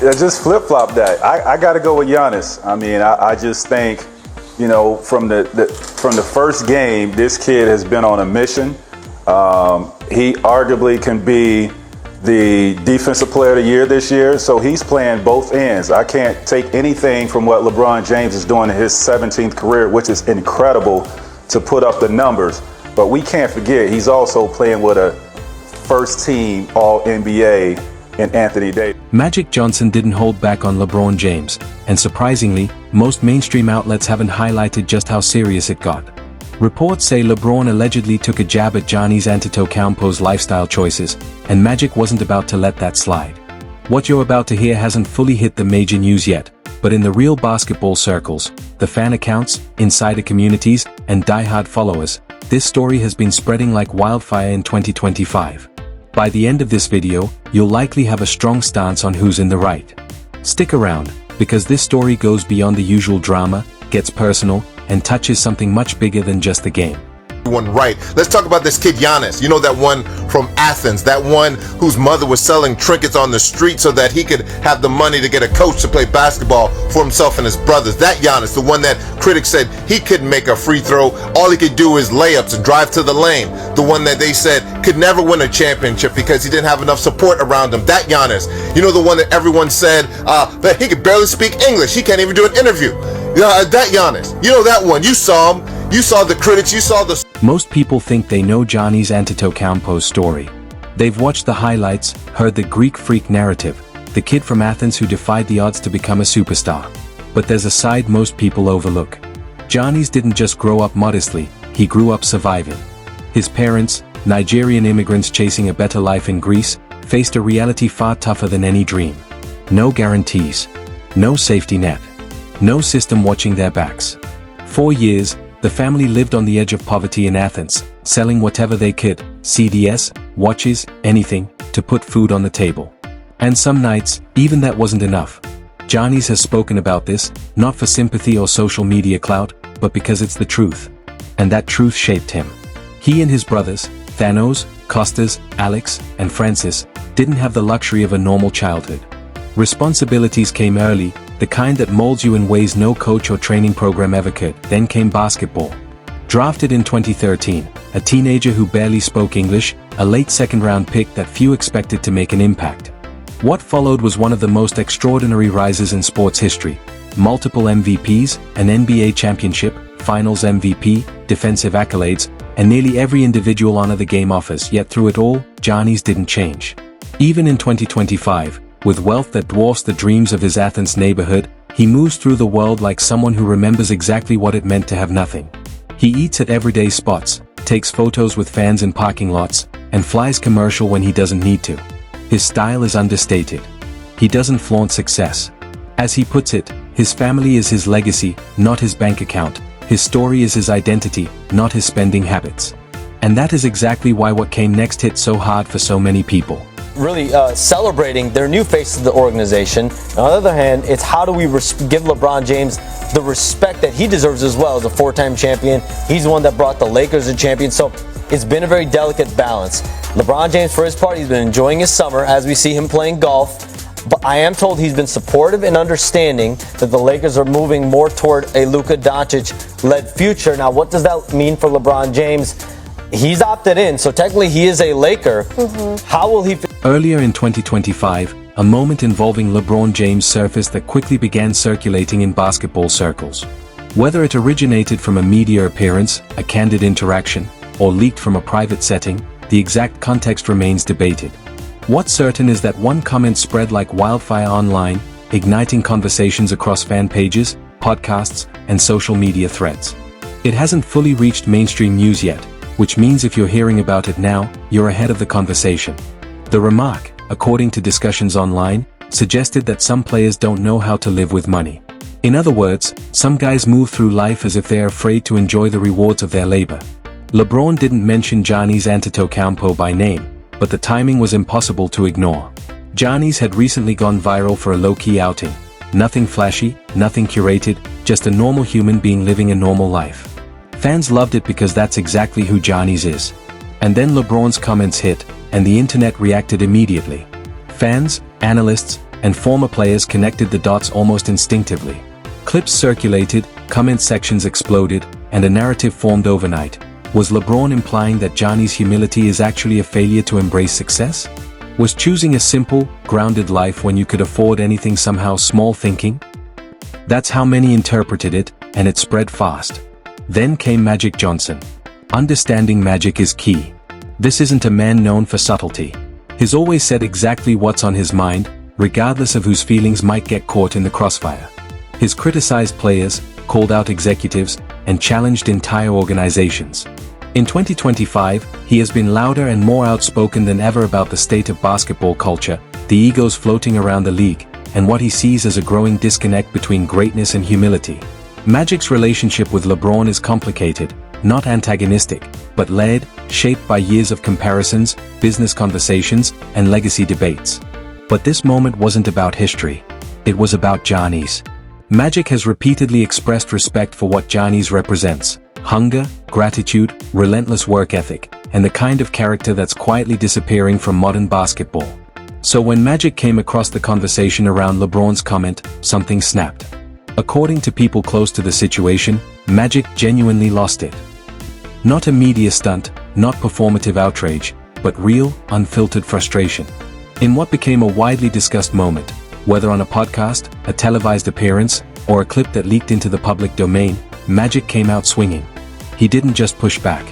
just flip-flop that. I got to go with Giannis. I mean, I just think, you know, from the first game, this kid has been on a mission. He arguably can be the defensive player of the year this year, so he's playing both ends. I can't take anything from what LeBron James is doing in his 17th career, which is incredible to put up the numbers. But we can't forget, he's also playing with a first-team All-NBA in Anthony Davis. Magic Johnson didn't hold back on LeBron James, and surprisingly, most mainstream outlets haven't highlighted just how serious it got. Reports say LeBron allegedly took a jab at Giannis Antetokounmpo's lifestyle choices, and Magic wasn't about to let that slide. What you're about to hear hasn't fully hit the major news yet, but in the real basketball circles, the fan accounts, insider communities, and die-hard followers, this story has been spreading like wildfire in 2025. By the end of this video, you'll likely have a strong stance on who's in the right. Stick around, because this story goes beyond the usual drama, gets personal, and touches something much bigger than just the game. One right. Let's talk about this kid Giannis. You know, that one from Athens, that one whose mother was selling trinkets on the street so that he could have the money to get a coach to play basketball for himself and his brothers. That Giannis, the one that critics said he couldn't make a free throw, all he could do is layups and drive to the lane. The one that they said could never win a championship because he didn't have enough support around him. That Giannis. You know, the one that everyone said that he could barely speak English, he can't even do an interview. That Giannis. You know that one. You saw him. You saw the critics. You saw the... Most people think they know Giannis Antetokounmpo's story. They've watched the highlights, heard the Greek freak narrative, the kid from Athens who defied the odds to become a superstar. But there's a side most people overlook. Giannis didn't just grow up modestly, he grew up surviving. His parents, Nigerian immigrants chasing a better life in Greece, faced a reality far tougher than any dream. No guarantees. No safety net. No system watching their backs. 4 years, the family lived on the edge of poverty in Athens, selling whatever they could, CDs, watches, anything, to put food on the table. And some nights, even that wasn't enough. Giannis has spoken about this, not for sympathy or social media clout, but because it's the truth. And that truth shaped him. He and his brothers, Thanos, Costas, Alex, and Francis, didn't have the luxury of a normal childhood. Responsibilities came early, the kind that molds you in ways no coach or training program ever could. Then came basketball. Drafted in 2013, a teenager who barely spoke English, a late second-round pick that few expected to make an impact. What followed was one of the most extraordinary rises in sports history. Multiple MVPs, an NBA championship, Finals MVP, defensive accolades, and nearly every individual honor the game offers. Yet through it all, Giannis didn't change. Even in 2025, with wealth that dwarfs the dreams of his Athens neighborhood, he moves through the world like someone who remembers exactly what it meant to have nothing. He eats at everyday spots, takes photos with fans in parking lots, and flies commercial when he doesn't need to. His style is understated. He doesn't flaunt success. As he puts it, his family is his legacy, not his bank account. His story is his identity, not his spending habits. And that is exactly why what came next hit so hard for so many people. Really celebrating their new face of the organization. On the other hand, it's how do we give LeBron James the respect that he deserves as well as a four-time champion. He's the one that brought the Lakers a champion, so it's been a very delicate balance. LeBron James, for his part, he's been enjoying his summer as we see him playing golf, but I am told he's been supportive and understanding that the Lakers are moving more toward a Luka Doncic-led future. Now, what does that mean for LeBron James? He's opted in, so technically he is a Laker. How will he... Earlier in 2025, a moment involving LeBron James surfaced that quickly began circulating in basketball circles. Whether it originated from a media appearance, a candid interaction, or leaked from a private setting, the exact context remains debated. What's certain is that one comment spread like wildfire online, igniting conversations across fan pages, podcasts, and social media threads. It hasn't fully reached mainstream news yet, which means if you're hearing about it now, you're ahead of the conversation. The remark, according to discussions online, suggested that some players don't know how to live with money. In other words, some guys move through life as if they're afraid to enjoy the rewards of their labor. LeBron didn't mention Giannis Antetokounmpo by name, but the timing was impossible to ignore. Giannis had recently gone viral for a low-key outing. Nothing flashy, nothing curated, just a normal human being living a normal life. Fans loved it because that's exactly who Giannis is. And then LeBron's comments hit, and the internet reacted immediately. Fans, analysts, and former players connected the dots almost instinctively. Clips circulated, comment sections exploded, and a narrative formed overnight. Was LeBron implying that Giannis' humility is actually a failure to embrace success? Was choosing a simple, grounded life when you could afford anything somehow small thinking? That's how many interpreted it, and it spread fast. Then came Magic Johnson. Understanding Magic is key. This isn't a man known for subtlety. He's always said exactly what's on his mind, regardless of whose feelings might get caught in the crossfire. He's criticized players, called out executives, and challenged entire organizations. In 2025, he has been louder and more outspoken than ever about the state of basketball culture, the egos floating around the league, and what he sees as a growing disconnect between greatness and humility. Magic's relationship with LeBron is complicated, not antagonistic, but layered, shaped by years of comparisons, business conversations, and legacy debates. But this moment wasn't about history. It was about Giannis. Magic has repeatedly expressed respect for what Giannis represents: hunger, gratitude, relentless work ethic, and the kind of character that's quietly disappearing from modern basketball. So when Magic came across the conversation around LeBron's comment, something snapped. According to people close to the situation, Magic genuinely lost it. Not a media stunt, not performative outrage, but real, unfiltered frustration. In what became a widely discussed moment, whether on a podcast, a televised appearance, or a clip that leaked into the public domain, Magic came out swinging. He didn't just push back.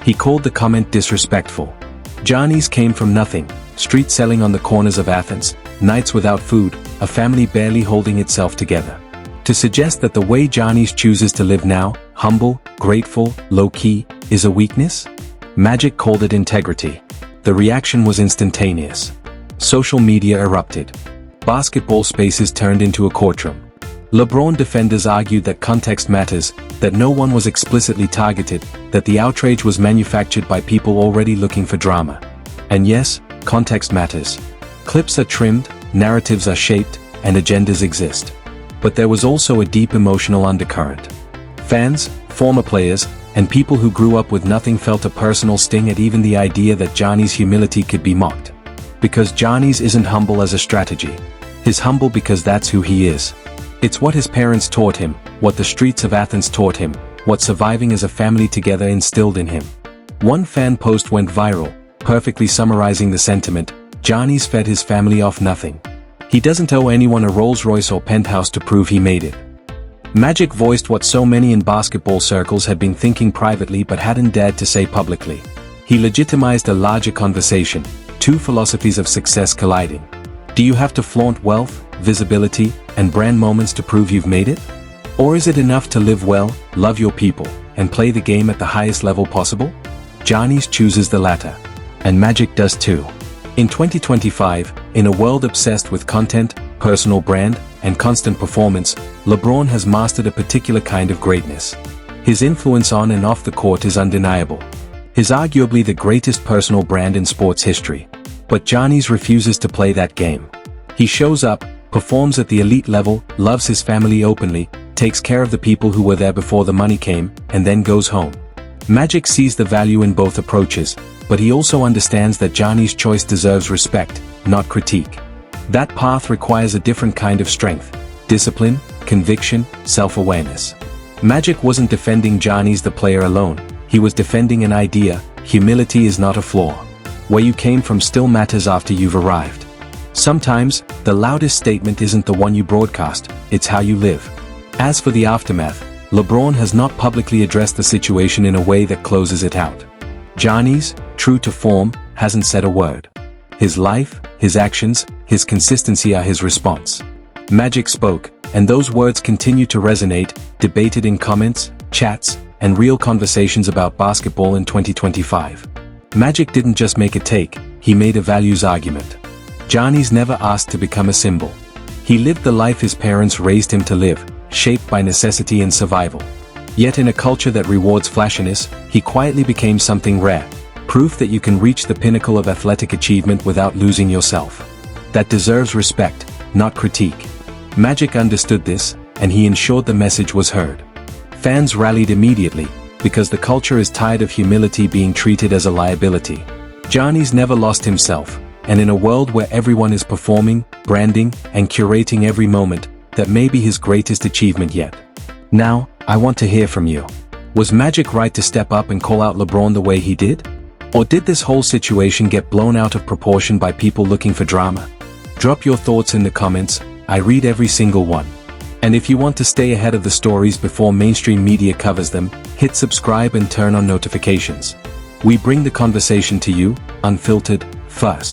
He called the comment disrespectful. Giannis came from nothing, street selling on the corners of Athens, nights without food, a family barely holding itself together. To suggest that the way Giannis chooses to live now, humble, grateful, low-key, is a weakness? Magic called it integrity. The reaction was instantaneous. Social media erupted. Basketball spaces turned into a courtroom. LeBron defenders argued that context matters, that no one was explicitly targeted, that the outrage was manufactured by people already looking for drama. And yes, context matters. Clips are trimmed, narratives are shaped, and agendas exist. But there was also a deep emotional undercurrent. Fans, former players, and people who grew up with nothing felt a personal sting at even the idea that Giannis' humility could be mocked. Because Giannis isn't humble as a strategy. He's humble because that's who he is. It's what his parents taught him, what the streets of Athens taught him, what surviving as a family together instilled in him. One fan post went viral, perfectly summarizing the sentiment: Giannis fed his family off nothing. He doesn't owe anyone a Rolls-Royce or penthouse to prove he made it. Magic voiced what so many in basketball circles had been thinking privately but hadn't dared to say publicly. He legitimized a larger conversation, two philosophies of success colliding. Do you have to flaunt wealth, visibility, and brand moments to prove you've made it? Or is it enough to live well, love your people, and play the game at the highest level possible? Giannis chooses the latter. And Magic does too. In 2025, in a world obsessed with content, personal brand, and constant performance, LeBron has mastered a particular kind of greatness. His influence on and off the court is undeniable. He's arguably the greatest personal brand in sports history. But Giannis refuses to play that game. He shows up, performs at the elite level, loves his family openly, takes care of the people who were there before the money came, and then goes home. Magic sees the value in both approaches, but he also understands that Giannis' choice deserves respect, not critique. That path requires a different kind of strength: discipline, conviction, self-awareness. Magic wasn't defending Giannis the player alone, he was defending an idea: humility is not a flaw. Where you came from still matters after you've arrived. Sometimes, the loudest statement isn't the one you broadcast, it's how you live. As for the aftermath, LeBron has not publicly addressed the situation in a way that closes it out. Giannis, true to form, hasn't said a word. His life, his actions, his consistency are his response. Magic spoke, and those words continue to resonate, debated in comments, chats, and real conversations about basketball in 2025. Magic didn't just make a take, he made a values argument. Giannis never asked to become a symbol. He lived the life his parents raised him to live, shaped by necessity and survival. Yet in a culture that rewards flashiness, he quietly became something rare, proof that you can reach the pinnacle of athletic achievement without losing yourself. That deserves respect, not critique. Magic understood this, and he ensured the message was heard. Fans rallied immediately, because the culture is tired of humility being treated as a liability. Giannis never lost himself, And in a world where everyone is performing, branding, and curating every moment, that may be his greatest achievement yet. Now, I want to hear from you. Was Magic right to step up and call out LeBron the way he did? Or did this whole situation get blown out of proportion by people looking for drama? Drop your thoughts in the comments. I read every single one. And if you want to stay ahead of the stories before mainstream media covers them, hit subscribe and turn on notifications. We bring the conversation to you, unfiltered, first.